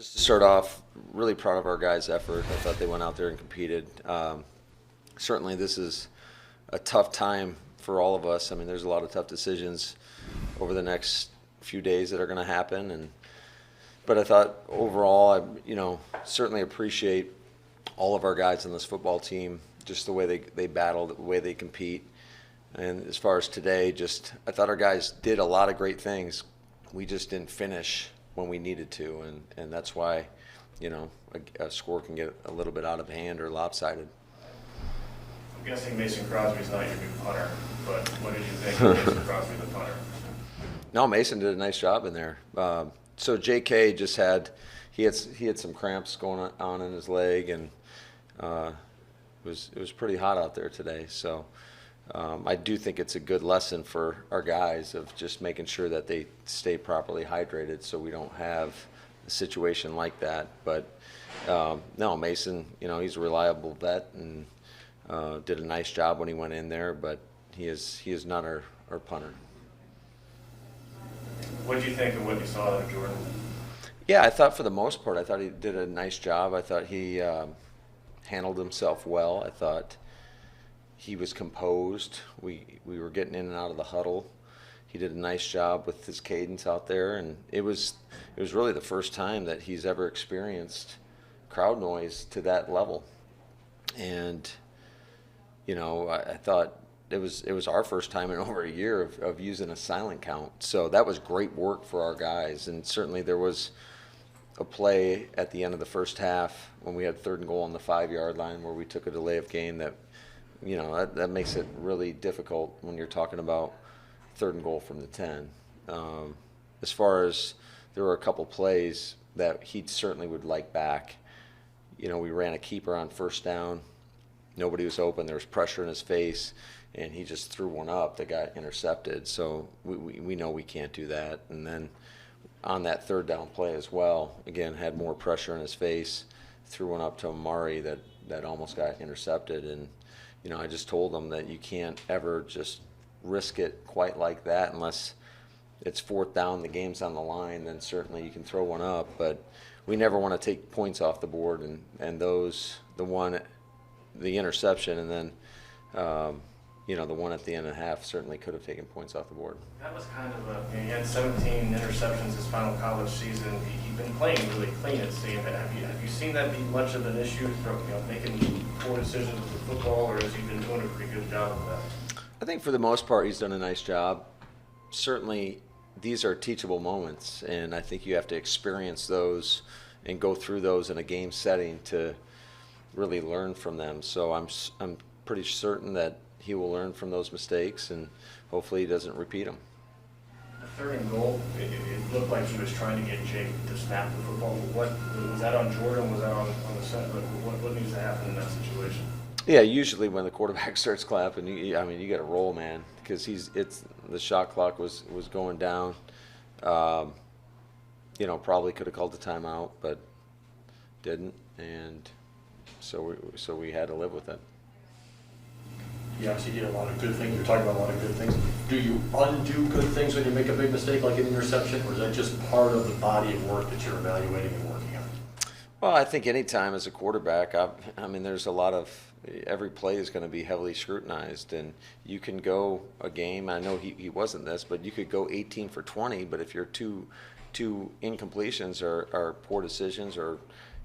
Just to start off, really proud of our guys' effort. I thought they went out there and competed. Certainly, this is a tough time for all of us. I mean, there's a lot of tough decisions over the next few days that are going to happen, but I thought overall, certainly appreciate all of our guys on this football team, just the way they battle, the way they compete. And as far as today, I thought our guys did a lot of great things. We just didn't finish when we needed to, and that's why, a score can get a little bit out of hand or lopsided. I'm guessing Mason Crosby's not your new punter, but what did you think of Mason Crosby, the punter? No, Mason did a nice job in there. So J.K. just had some cramps going on in his leg, and it was pretty hot out there today. So I do think it's a good lesson for our guys of just making sure that they stay properly hydrated so we don't have a situation like that. But no, Mason, he's a reliable vet and did a nice job when he went in there, but he is not our punter. What did you think of what you saw out of Jordan? Yeah, I thought for the most part, I thought he did a nice job. I thought he handled himself well. I thought he was composed. We were getting in and out of the huddle. He did a nice job with his cadence out there, and it was really the first time that he's ever experienced crowd noise to that level. And I thought it was our first time in over a year of using a silent count. So that was great work for our guys, and certainly there was a play at the end of the first half when we had 3rd and goal on the 5-yard line where we took a delay of game that that makes it really difficult when you're talking about 3rd and goal from the 10. As far as there were a couple plays that he certainly would like back. We ran a keeper on 1st down. Nobody was open. There was pressure in his face, and he just threw one up that got intercepted. So we know we can't do that. And then on that 3rd down play as well, again, had more pressure in his face, threw one up to Amari that almost got intercepted. And I just told him that you can't ever just risk it quite like that unless it's 4th down, the game's on the line, then certainly you can throw one up. But we never want to take points off the board, and the interception, and then the one at the end of the half certainly could have taken points off the board. That was kind of he had 17 interceptions his final college season. He's been playing really clean at state. Have you seen that be much of an issue from making poor decisions with the football, or has he been doing a pretty good job of that? I think for the most part he's done a nice job. Certainly these are teachable moments, and I think you have to experience those and go through those in a game setting to really learn from them. So I'm pretty certain that he will learn from those mistakes, and hopefully he doesn't repeat them. The 3rd and goal, it looked like he was trying to get Jake to snap the football. What was that on Jordan? Was that on the center? What needs to happen in that situation? Yeah, usually when the quarterback starts clapping, you got to roll, man, because the shot clock was going down. Probably could have called the timeout, but didn't, and so we had to live with it. You obviously did a lot of good things. You're talking about a lot of good things. Do you undo good things when you make a big mistake like an interception, or is that just part of the body of work that you're evaluating and working on? Well, I think any time as a quarterback, there's a lot of every play is going to be heavily scrutinized, and you can go a game. I know he wasn't this, but you could go 18 for 20. But if your two incompletions are poor decisions or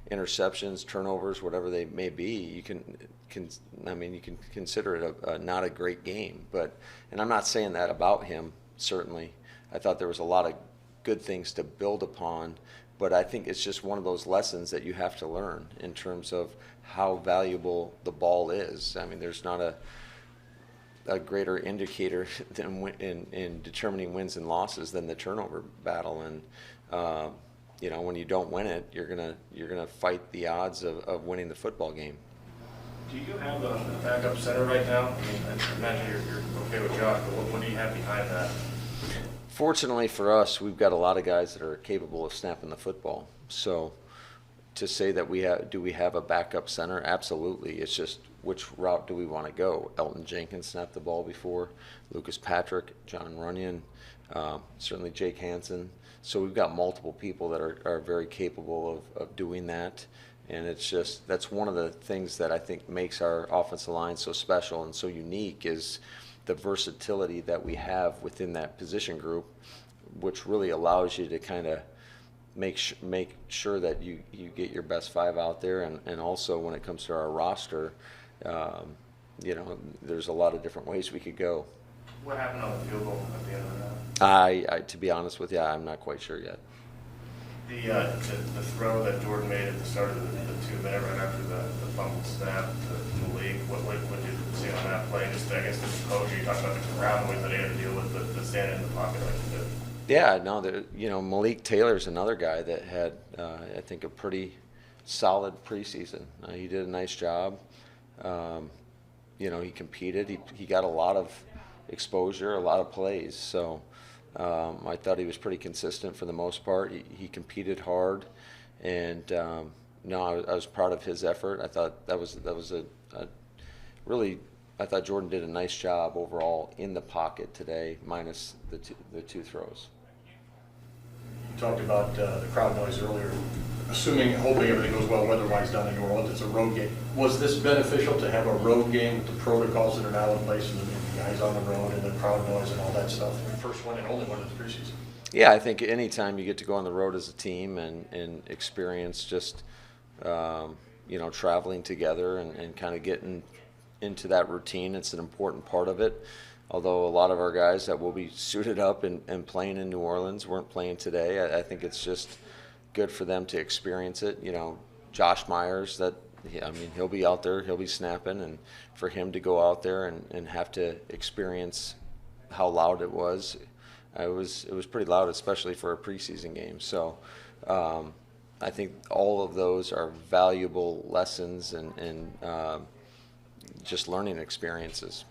interceptions, turnovers, whatever they may be, you can consider it not a great game. And I'm not saying that about him. Certainly, I thought there was a lot of good things to build upon, but I think it's just one of those lessons that you have to learn in terms of how valuable the ball is. There's not a greater indicator than in determining wins and losses than the turnover battle. And when you don't win it, you're gonna fight the odds of winning the football game. Do you have a backup center right now? I imagine you're okay with Josh, but what do you have behind that? Fortunately for us, we've got a lot of guys that are capable of snapping the football. So to say that we have a backup center, absolutely. It's just which route do we want to go? Elton Jenkins snapped the ball before, Lucas Patrick, John Runyon, certainly Jake Hansen. So we've got multiple people that are very capable of doing that. And it's just, that's one of the things that I think makes our offensive line so special and so unique is the versatility that we have within that position group, which really allows you to kind of make sure that you get your best five out there. And also when it comes to our roster, there's a lot of different ways we could go. What happened on the field goal at the end of that? I to be honest with you, I'm not quite sure yet. The throw that Jordan made at the start of the 2 minute right after the fumble snap to the league, what did you see on that play? Just I guess the coach, you talked about the crowd noise that he had to deal with the standing in the pocket like he did. Yeah, no, Malik Taylor's another guy that had I think a pretty solid preseason. He did a nice job. He competed. He got a lot of exposure, a lot of plays. So I thought he was pretty consistent for the most part. He competed hard, and I was proud of his effort. I thought that was a really. I thought Jordan did a nice job overall in the pocket today, minus the two throws. You talked about the crowd noise earlier. Hoping everything goes well weather-wise down in New Orleans, it's a road game. Was this beneficial to have a road game with the protocols that are now in place and the guys on the road and the crowd noise and all that stuff? First one and only one of the preseason. Yeah, I think anytime you get to go on the road as a team and experience just traveling together and kind of getting into that routine, it's an important part of it. Although a lot of our guys that will be suited up and playing in New Orleans weren't playing today, I think it's just good for them to experience it. Josh Myers, he'll be out there, he'll be snapping, and for him to go out there and have to experience how loud it was pretty loud, especially for a preseason game. So I think all of those are valuable lessons and just learning experiences.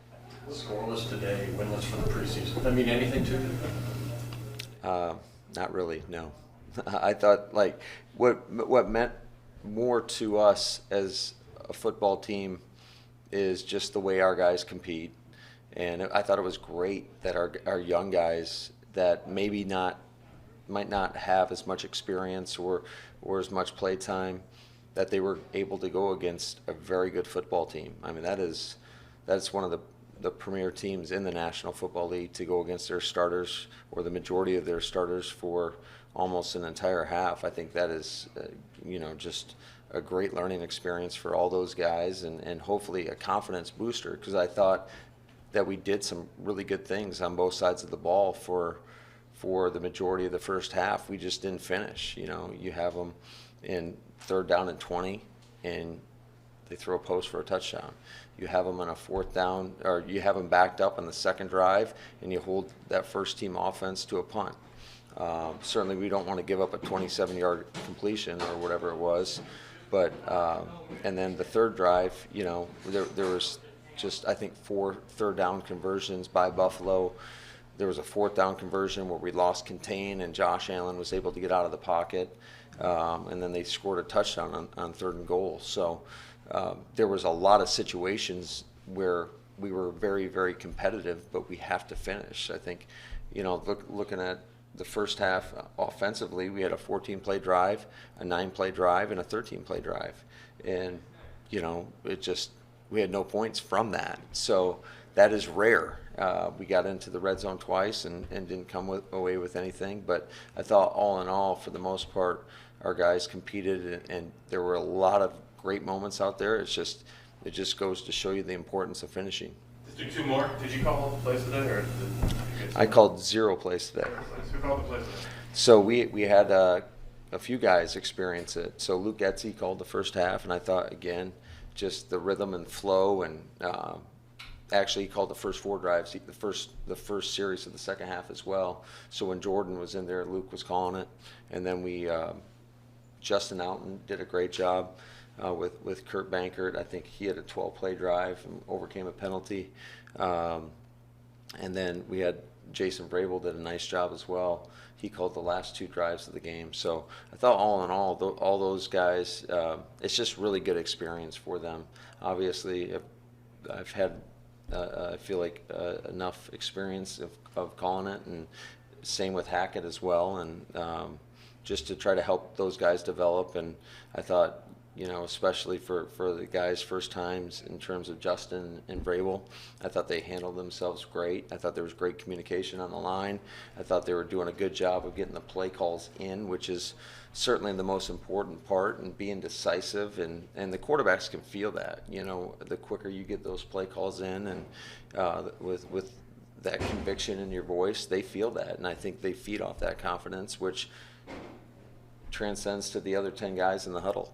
Scoreless today, winless for the preseason. Does that mean anything to you? Not really, no. I thought what meant more to us as a football team is just the way our guys compete. And I thought it was great that our young guys that might not have as much experience or as much play time, that they were able to go against a very good football team. I mean, that's one of the premier teams in the National Football League, to go against their starters or the majority of their starters for almost an entire half. I think that is, just a great learning experience for all those guys and hopefully a confidence booster, because I thought that we did some really good things on both sides of the ball for the majority of the first half. We just didn't finish. You have them in 3rd down and 20, and they throw a post for a touchdown. You have them on a 4th down, or you have them backed up on the second drive, and you hold that first team offense to a punt. Certainly we don't want to give up a 27-yard completion or whatever it was, but and then the third drive, there was just, I think, 4 third down conversions by Buffalo. There was a 4th down conversion where we lost contain and Josh Allen was able to get out of the pocket, and then they scored a touchdown on 3rd and goal. So there was a lot of situations where we were very, very competitive, but we have to finish. I think, looking at the first half offensively, we had a 14-play drive, a 9-play drive, and a 13-play drive. And, we had no points from that. So that is rare. We got into the red zone twice and didn't come away with anything. But I thought all in all, for the most part, our guys competed, and there were a lot of great moments out there. It just goes to show you the importance of finishing. Let's do 2 more. Did you call the plays today, or I called 0 plays today. Who called the plays today? So we had a few guys experience it. So Luke Etsy called the first half, and I thought, again, just the rhythm and flow, and actually he called the first 4 drives, the first series of the second half as well. So when Jordan was in there, Luke was calling it, and then Justin Alton did a great job with Kurt Bankert. I think he had a 12-play drive and overcame a penalty, and then we had Jason Vrabel did a nice job as well. He called the last 2 drives of the game. So I thought all in all those guys, it's just really good experience for them. Obviously, I've had, I feel like, enough experience of calling it, and same with Hackett as well, and just to try to help those guys develop. And I thought, especially for the guys' first times in terms of Justin and Vrabel, I thought they handled themselves great. I thought there was great communication on the line. I thought they were doing a good job of getting the play calls in, which is certainly the most important part, and being decisive. And the quarterbacks can feel that. The quicker you get those play calls in, and with that conviction in your voice, they feel that. And I think they feed off that confidence, which transcends to the other 10 guys in the huddle.